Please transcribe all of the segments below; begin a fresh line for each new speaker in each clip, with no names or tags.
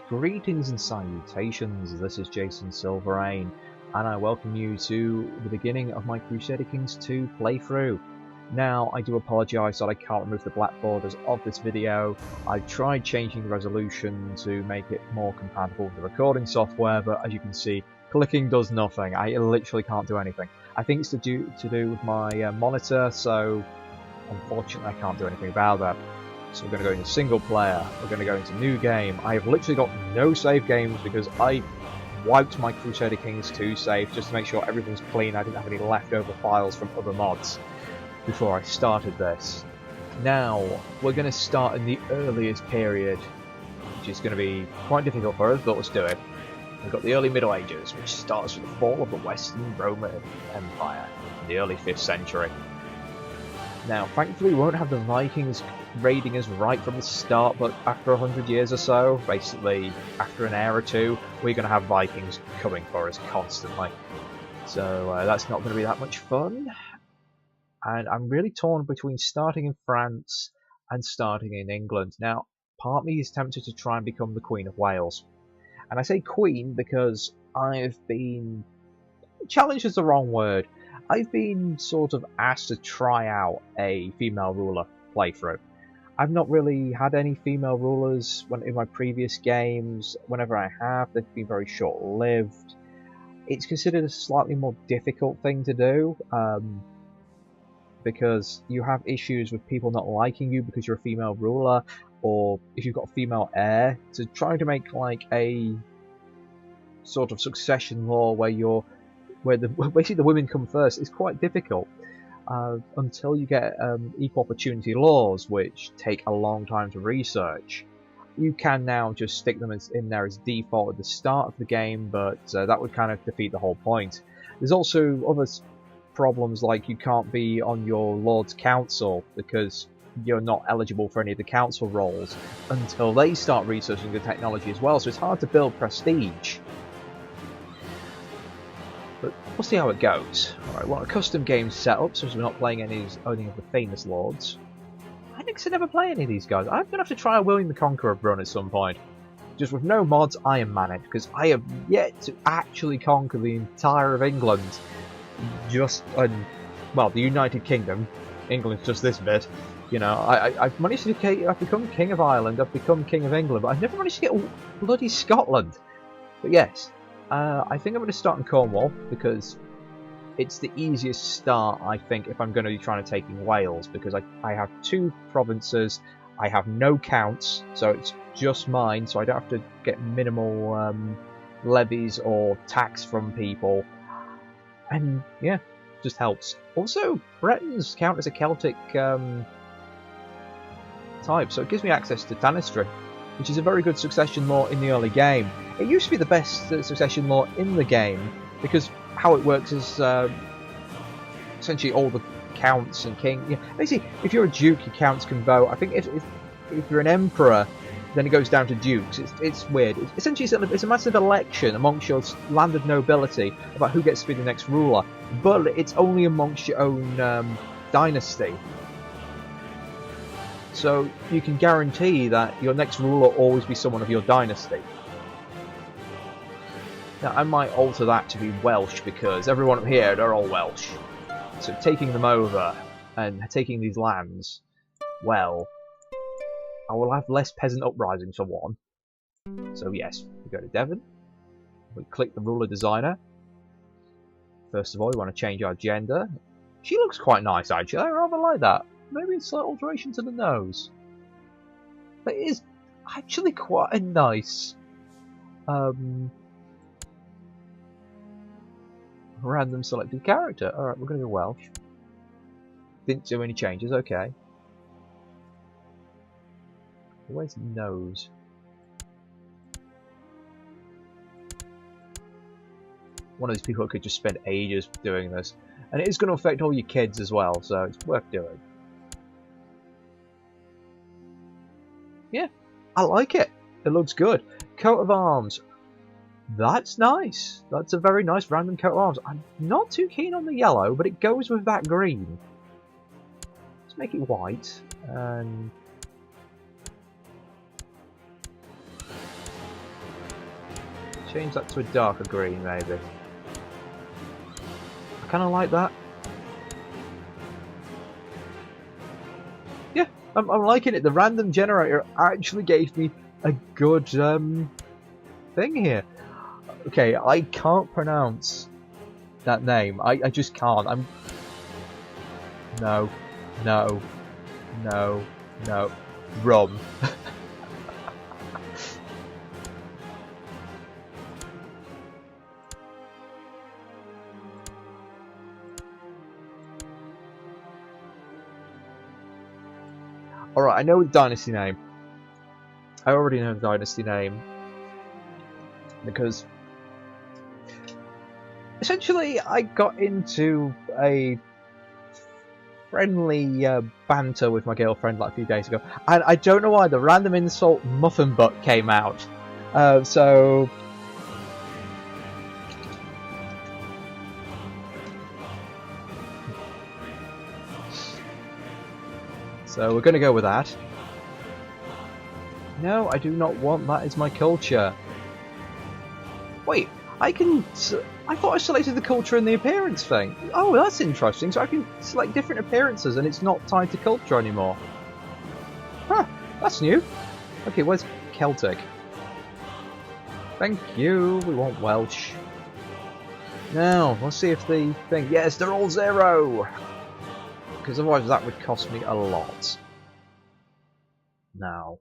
Greetings and salutations, this is Jason Silverain, and I welcome you to the beginning of my Crusader Kings 2 playthrough. Now, I do apologise that I can't remove the black borders of this video. I've tried changing the resolution to make it more compatible with the recording software, but as you can see, clicking does nothing. I literally can't do anything. I think it's to do with my monitor, so unfortunately I can't do anything about that. So we're going to go into single player, we're going to go into new game. I have literally got no save games because I wiped my Crusader Kings 2 save just to make sure everything's clean. I didn't have any leftover files from other mods before I started this. Now, we're going to start in the earliest period, which is going to be quite difficult for us, but let's do it. We've got the early Middle Ages, which starts with the fall of the Western Roman Empire in the early 5th century. Now, thankfully, we won't have the Vikings raiding us right from the start, but after 100 years or so, basically after an era or two, we're going to have Vikings coming for us constantly. So that's not going to be that much fun. And I'm really torn between starting in France and starting in England. Now, part of me is tempted to try and become the Queen of Wales. And I say Queen because I've been... challenged is the wrong word. I've been sort of asked to try out a female ruler playthrough. I've not really had any female rulers in my previous games. Whenever I have, they've been very short-lived. It's considered a slightly more difficult thing to do, because you have issues with people not liking you because you're a female ruler, or if you've got a female heir. So trying to make like a sort of succession law where basically the women come first is quite difficult until you get equal opportunity laws, which take a long time to research. You can now just stick them in there as default at the start of the game, but that would kind of defeat the whole point. There's also other problems, like you can't be on your Lord's Council because you're not eligible for any of the council roles until they start researching the technology as well, so it's hard to build prestige. But we'll see how it goes. Alright, we want a custom game setup, so we're not playing any of the famous lords. I think I never play any of these guys. I'm going to have to try a William the Conqueror run at some point. Just with no mods, Iron Man it, because I have yet to actually conquer the entire of England. Just, well, the United Kingdom. England's just this bit. You know, I've managed to I've become King of Ireland, I've become King of England, but I've never managed to get bloody Scotland. But yes. I think I'm going to start in Cornwall because it's the easiest start, I think, if I'm going to be trying to take in Wales, because I have 2 provinces, I have no counts, so it's just mine, so I don't have to get minimal levies or tax from people, and yeah, just helps. Also, Bretons count as a Celtic type, so it gives me access to Tanistry, which is a very good succession law in the early game. It used to be the best succession law in the game, because how it works is essentially all the counts and king. Yeah, basically, if you're a duke, your counts can vote. I think if you're an emperor, then it goes down to dukes. It's weird. Essentially, it's a massive election amongst your landed nobility about who gets to be the next ruler, but it's only amongst your own dynasty. So you can guarantee that your next ruler will always be someone of your dynasty. Now, I might alter that to be Welsh because everyone up here, they're all Welsh. So taking them over and taking these lands, well, I will have less peasant uprisings for one. So yes, we go to Devon. We click the ruler designer. First of all, we want to change our gender. She looks quite nice, actually. I rather like that. Maybe a slight alteration to the nose. But it is actually quite a nice random selected character. Alright, we're going to go Welsh. Didn't do any changes, okay. Where's the nose? One of these people could just spend ages doing this. And it is going to affect all your kids as well, so it's worth doing. Yeah, I like it. It looks good. Coat of arms. That's nice. That's a very nice random coat of arms. I'm not too keen on the yellow, but it goes with that green. Let's make it white. And change that to a darker green, maybe. I kind of like that. Yeah, I'm liking it. The random generator actually gave me a good thing here. Okay, I can't pronounce that name. I just can't. No. Rum. Alright, I know the dynasty name. I already know the dynasty name. Because essentially I got into a friendly banter with my girlfriend like a few days ago, and I don't know why the random insult muffin butt came out. So we're going to go with that. No, I do not want that as my culture. Wait, I thought I selected the culture and the appearance thing. Oh, that's interesting. So I can select different appearances and it's not tied to culture anymore. Huh, that's new. Okay, where's Celtic? Thank you, we want Welsh. Now, let's see if the thing... Yes, they're all 0! Because otherwise that would cost me a lot. Now,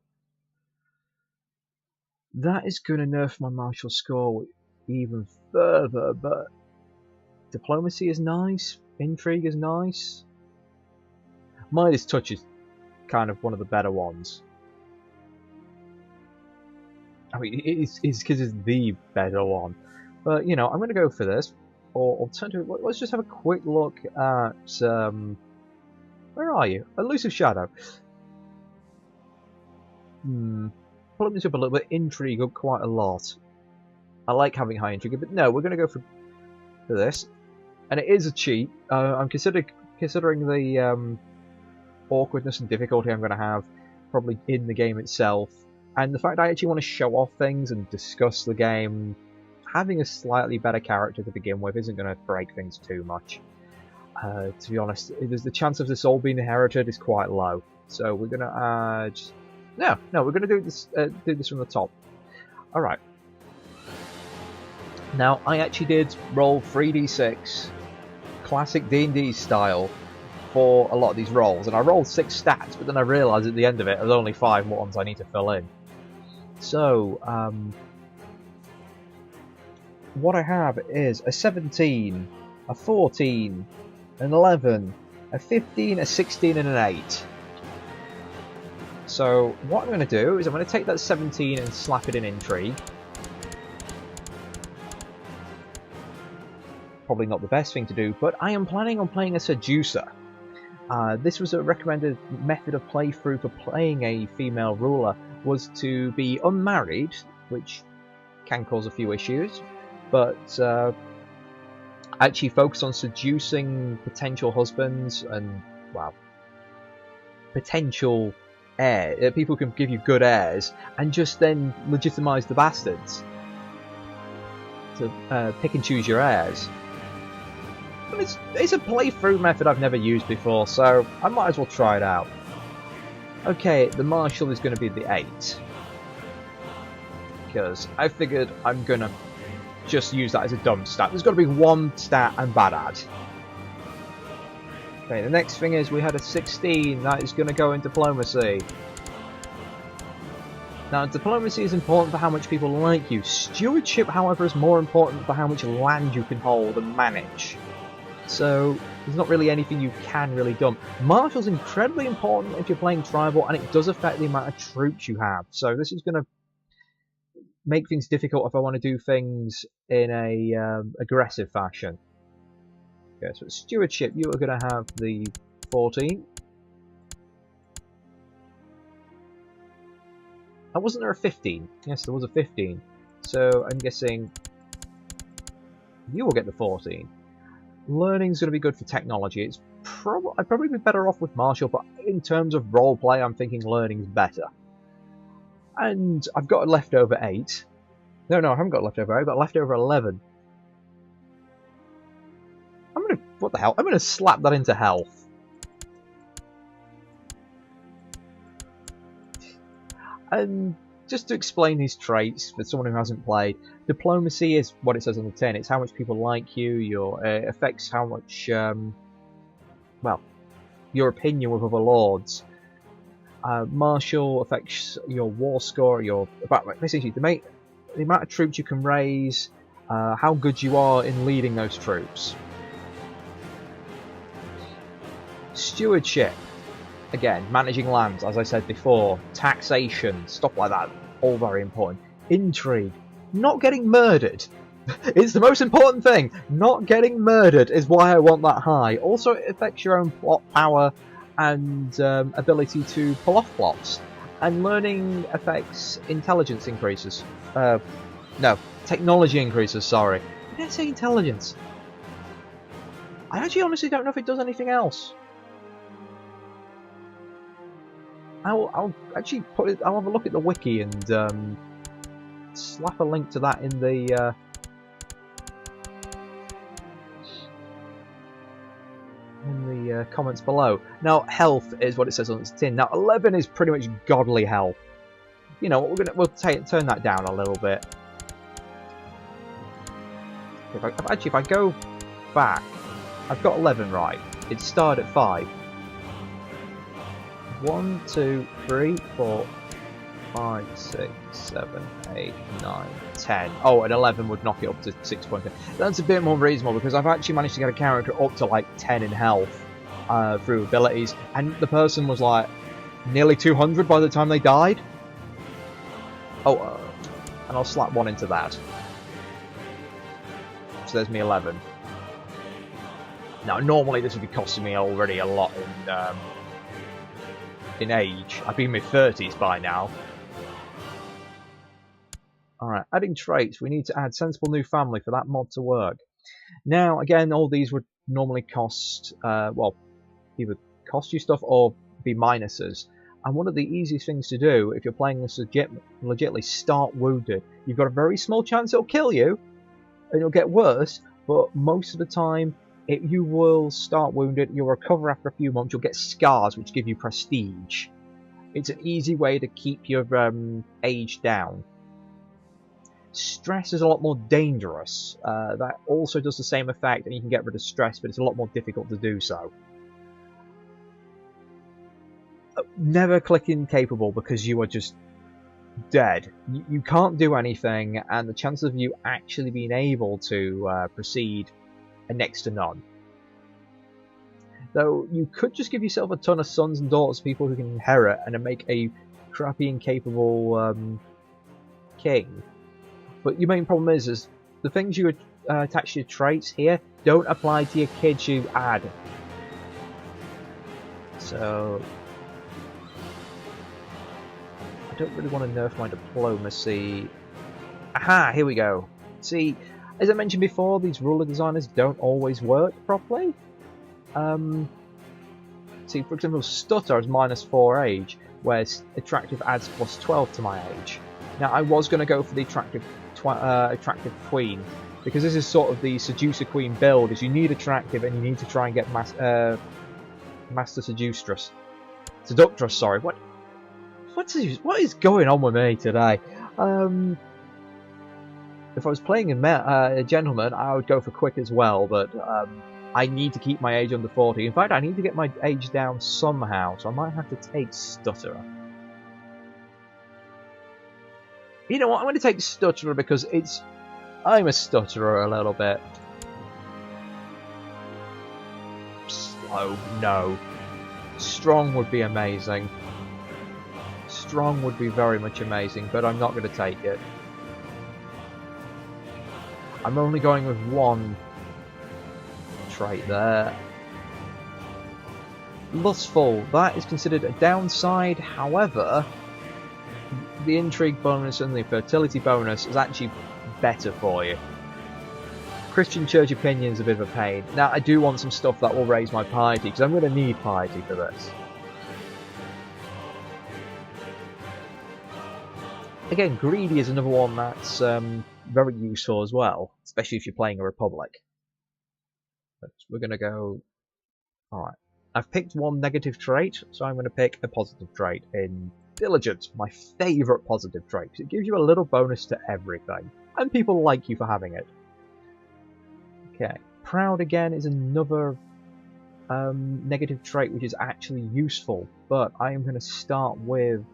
that is going to nerf my martial score even further, but diplomacy is nice, intrigue is nice. Midas Touch is kind of one of the better ones. I mean, it's because it's the better one. But, you know, I'm going to go for this. Or alternatively, let's just have a quick look at... where are you? Elusive Shadow. Pulling this up a little bit, intrigue up quite a lot. I like having high intrigue, but no, we're going to go for this. And it is a cheat. I'm considering the awkwardness and difficulty I'm going to have probably in the game itself. And the fact I actually want to show off things and discuss the game, having a slightly better character to begin with isn't going to break things too much. To be honest, the chance of this all being inherited is quite low. So we're going to add... No, we're going to do this from the top. Alright. Now, I actually did roll 3d6, classic D&D style, for a lot of these rolls. And I rolled 6 stats, but then I realised at the end of it, there's only 5 ones I need to fill in. So, what I have is a 17, a 14, an 11, a 15, a 16, and an 8. So what I'm going to do is I'm going to take that 17 and slap it in intrigue. Probably not the best thing to do, but I am planning on playing a seducer. This was a recommended method of playthrough for playing a female ruler, was to be unmarried, which can cause a few issues, but actually focus on seducing potential husbands and, well, potential heir. People can give you good heirs, and just then legitimize the bastards. To pick and choose your heirs. But it's a playthrough method I've never used before, so I might as well try it out. Okay, the martial is going to be the 8. Because I figured I'm going to just use that as a dump stat. There's got to be one stat I'm bad at. Okay, the next thing is we had a 16. That is going to go in diplomacy. Now, diplomacy is important for how much people like you. Stewardship, however, is more important for how much land you can hold and manage. So, there's not really anything you can really dump. Martial's incredibly important if you're playing tribal, and it does affect the amount of troops you have. So this is going to make things difficult if I want to do things in a aggressive fashion. Okay, so stewardship, you are going to have the 14. Wasn't there a 15? Yes, there was a 15. So I'm guessing you will get the 14. Learning's going to be good for technology. I'd probably be better off with martial, but in terms of roleplay, I'm thinking learning's better. And I've got a leftover 8. No, I haven't got leftover 8, I've got leftover 11. What the hell? I'm gonna slap that into health. And just to explain these traits for someone who hasn't played, diplomacy is what it says on the tin. It's how much people like you. It affects how much, well, your opinion with other lords. Martial affects your war score, basically the amount of troops you can raise, how good you are in leading those troops. Stewardship, again, managing lands, as I said before, taxation, stuff like that, all very important. Intrigue, not getting murdered. It's the most important thing. Not getting murdered is why I want that high. Also, it affects your own plot power and ability to pull off plots. And learning affects intelligence increases. No, technology increases, sorry. Did I say intelligence? I actually honestly don't know if it does anything else. I'll actually I'll have a look at the wiki and slap a link to that in the comments below. Now, health is what it says on its tin. Now, 11 is pretty much godly health. You know, we'll turn that down a little bit. If I go back, I've got 11 right. It started at 5. 1, 2, 3, 4, 5, 6, 7, 8, 9, 10. Oh, and 11 would knock it up to 6.10. That's a bit more reasonable because I've actually managed to get a character up to like 10 in health through abilities, and the person was like nearly 200 by the time they died. Oh, and I'll slap 1 into that. So there's me 11. Now, normally this would be costing me already a lot in age. I'd be in my 30s by now. Alright, adding traits. We need to add sensible new family for that mod to work. Now, again, all these would normally cost, well, either cost you stuff or be minuses. And one of the easiest things to do, if you're playing this legitimately, start wounded. You've got a very small chance it'll kill you, and it'll get worse, but most of the time, you will start wounded, you'll recover after a few months, you'll get scars which give you prestige. It's an easy way to keep your age down. Stress is a lot more dangerous. That also does the same effect, and you can get rid of stress, but it's a lot more difficult to do so. Never click incapable because you are just dead. You can't do anything, and the chances of you actually being able to proceed are next to none. Though you could just give yourself a ton of sons and daughters, people who can inherit, and then make a crappy incapable king. But your main problem is the things you attach to your traits here don't apply to your kids you add. So I don't really want to nerf my diplomacy. Aha, here we go. See, as I mentioned before, these ruler designers don't always work properly. See, for example, stutter is -4 age, whereas attractive adds +12 to my age. Now, I was going to go for the attractive queen, because this is sort of the seducer queen build. Is you need attractive and you need to try and get master seductress. Sorry. What is going on with me today? If I was playing a gentleman, I would go for quick as well, but I need to keep my age under 40. In fact, I need to get my age down somehow, so I might have to take stutterer. You know what, I'm going to take stutterer because I'm a stutterer a little bit. Slow, no. Strong would be amazing. Strong would be very much amazing, but I'm not going to take it. I'm only going with 1 trait there. Lustful, that is considered a downside, however, the intrigue bonus and the fertility bonus is actually better for you. Christian church opinion is a bit of a pain. Now, I do want some stuff that will raise my piety, because I'm going to need piety for this. Again, greedy is another one that's very useful as well, especially if you're playing a Republic. But we're going to go... Alright. I've picked one negative trait, so I'm going to pick a positive trait in Diligent, my favourite positive trait. It gives you a little bonus to everything, and people like you for having it. Okay. Proud again is another negative trait which is actually useful, but I am going to start with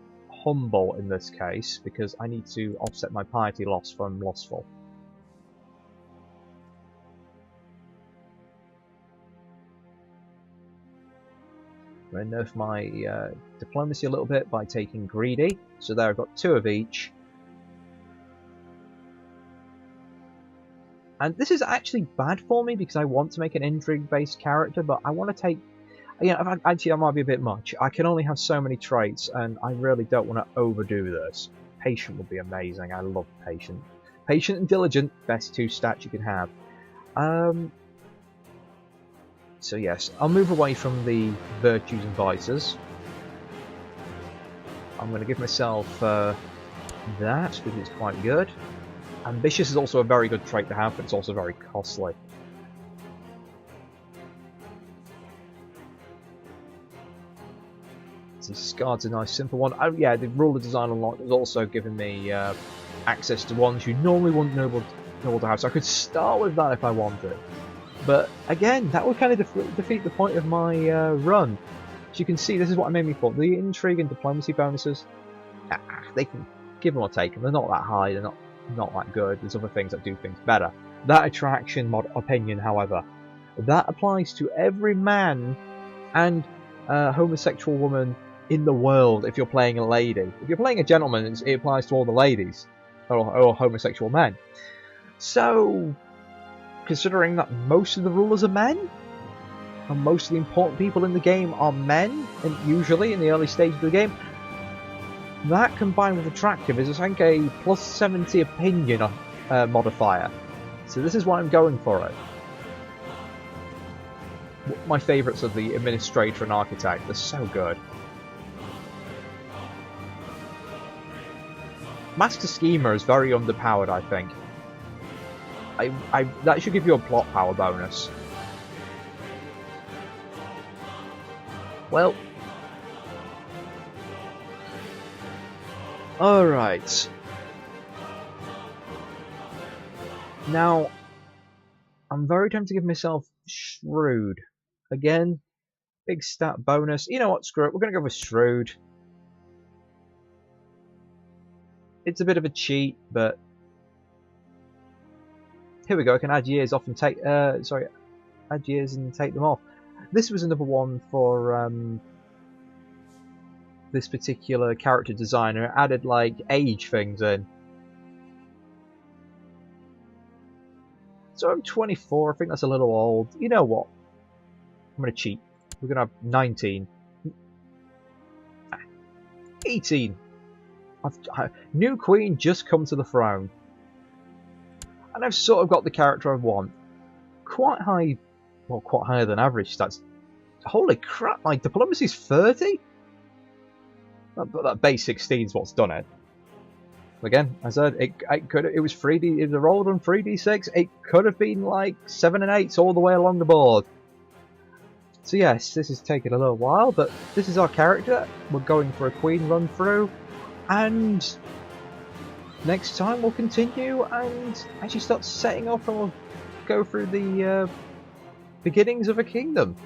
Humble in this case, because I need to offset my piety loss from Lustful. I'm going to nerf my diplomacy a little bit by taking Greedy, so there I've got 2 of each. And this is actually bad for me because I want to make an intrigue-based character, but I want to take... You know, actually, that might be a bit much. I can only have so many traits, and I really don't want to overdo this. Patient would be amazing. I love Patient. Patient and Diligent, best 2 stats you can have. So yes, I'll move away from the Virtues and Vices. I'm going to give myself that, because it's quite good. Ambitious is also a very good trait to have, but it's also very costly. Discard's a nice simple one. Oh yeah, the ruler design unlock has also given me access to ones you normally wouldn't be able to have, so I could start with that if I wanted. But again, that would kind of defeat the point of my run. As you can see, this is what I made me for. The intrigue and diplomacy bonuses, they can give them or take them. They're not that high, they're not that good. There's other things that do things better. That attraction opinion, however, that applies to every man and homosexual woman in the world if you're playing a lady. If you're playing a gentleman, it applies to all the ladies, or homosexual men. So, considering that most of the rulers are men, and most of the important people in the game are men, and usually in the early stage of the game, that combined with Attractive is, I think, a plus 70 opinion modifier. So this is why I'm going for it. My favourites are the Administrator and Architect. They're so good. Master Schemer is very underpowered, I think. That should give you a plot power bonus. Well, alright. Now, I'm very tempted to give myself Shrewd. Again, big stat bonus. You know what, screw it, we're going to go with Shrewd. It's a bit of a cheat, but here we go. I can add years off and take, add years and take them off. This was another one for this particular character designer. It added like age things in. So I'm 24. I think that's a little old. You know what? I'm gonna cheat. We're gonna have 19, 18. New Queen just come to the throne, and I've sort of got the character I want. Quite high, well, quite higher than average stats. Holy crap! My diplomacy's 30. That base 16 is what's done it. Again, I said it was 3D. It was a roll on 3d6. It could have been like 7 and 8s all the way along the board. So yes, this has taken a little while, but this is our character. We're going for a queen run through, and next time we'll continue and actually start setting up, and we'll go through the beginnings of a kingdom.